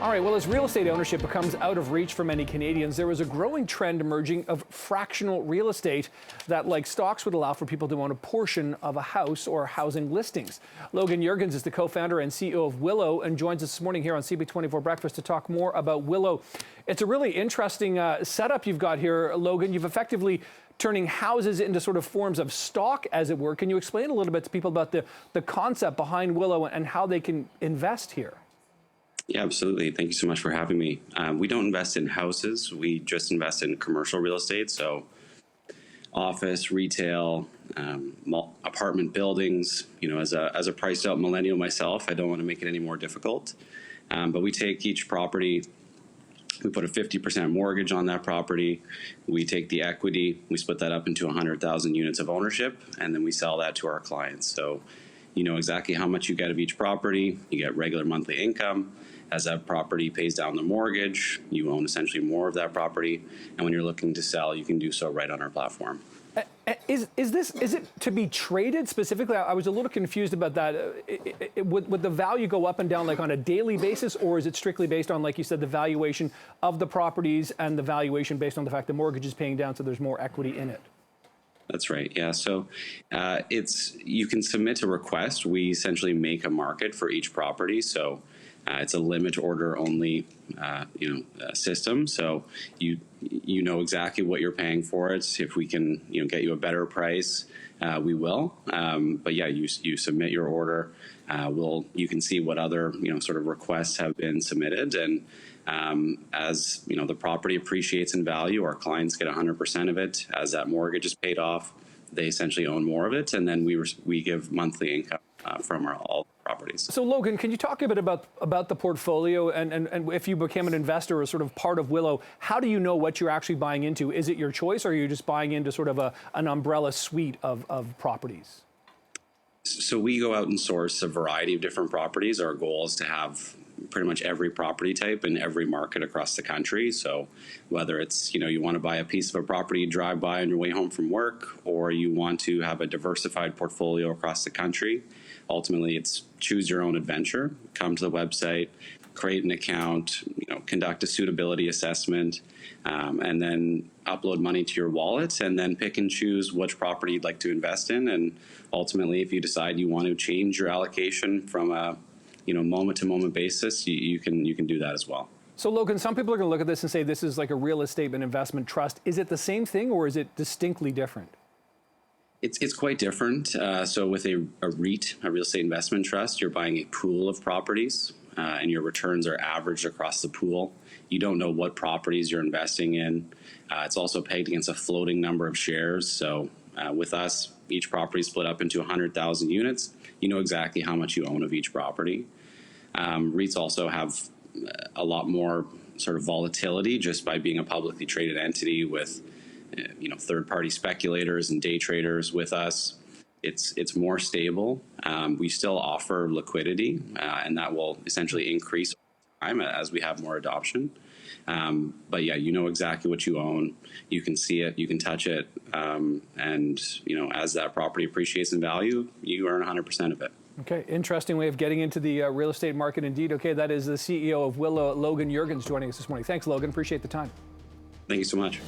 All right, well, as real estate ownership becomes out of reach for many Canadians, there is a growing trend emerging of fractional real estate that, like stocks, would allow for people to own a portion of a house or housing listings. Logan Jurgens is the co-founder and CEO of Willow and joins us this morning here on CB24 Breakfast to talk more about Willow. It's a really interesting setup you've got here, Logan. You've effectively turning houses into sort of forms of stock, as it were. Can you explain a little bit to people about the concept behind Willow and how they can invest here? Yeah, absolutely. Thank you so much for having me. We don't invest in houses. We just invest in commercial real estate. So office, retail, apartment buildings. You know, as a priced out millennial myself, I don't want to make it any more difficult. But we take each property, we put a 50% mortgage on that property. We take the equity, we split that up into 100,000 units of ownership, and then we sell that to our clients. So you know exactly how much you get of each property. You get regular monthly income. As that property pays down the mortgage, you own essentially more of that property. And when you're looking to sell, you can do so right on our platform. Is it to be traded specifically? I was a little confused about that. Would the value go up and down like on a daily basis, or is it strictly based on, like you said, the valuation of the properties and the valuation based on the fact the mortgage is paying down, so there's more equity in it? That's right. Yeah. So you can submit a request. We essentially make a market for each property. So it's a limit order only, system. So you know exactly what you're paying for it. If we can, get you a better price, we will. But yeah, you submit your order. You can see what other, sort of requests have been submitted. And as the property appreciates in value, our clients get 100% of it. As that mortgage is paid off, they essentially own more of it, and then we give monthly income from all properties. So Logan, can you talk a bit about the portfolio and if you became an investor or sort of part of Willow, how do you know what you're actually buying into? Is it your choice, or are you just buying into sort of an umbrella suite of properties? So we go out and source a variety of different properties. Our goal is to have pretty much every property type in every market across the country. So whether it's, you want to buy a piece of a property, drive by on your way home from work, or you want to have a diversified portfolio across the country, ultimately it's choose your own adventure. Come to the website, create an account, conduct a suitability assessment, and then upload money to your wallet, and then pick and choose which property you'd like to invest in. And ultimately, if you decide you want to change your allocation from a moment to moment basis, you can do that as well. So Logan, some people are going to look at this and say this is like a real estate investment trust. Is it the same thing, or is it distinctly different? It's quite different. So with a REIT, a real estate investment trust, you're buying a pool of properties, and your returns are averaged across the pool. You don't know what properties you're investing in. It's also pegged against a floating number of shares. So with us, each property is split up into 100,000 units. You know exactly how much you own of each property. REITs also have a lot more sort of volatility just by being a publicly traded entity with third-party speculators and day traders. With us, it's more stable. We still offer liquidity, and that will essentially increase over time as we have more adoption. But yeah, you know exactly what you own. You can see it, you can touch it, and as that property appreciates in value, you earn 100% of it. Okay, interesting way of getting into the real estate market indeed. Okay, that is the CEO of Willow, Logan Jurgens, joining us this morning. Thanks, Logan. Appreciate the time. Thank you so much.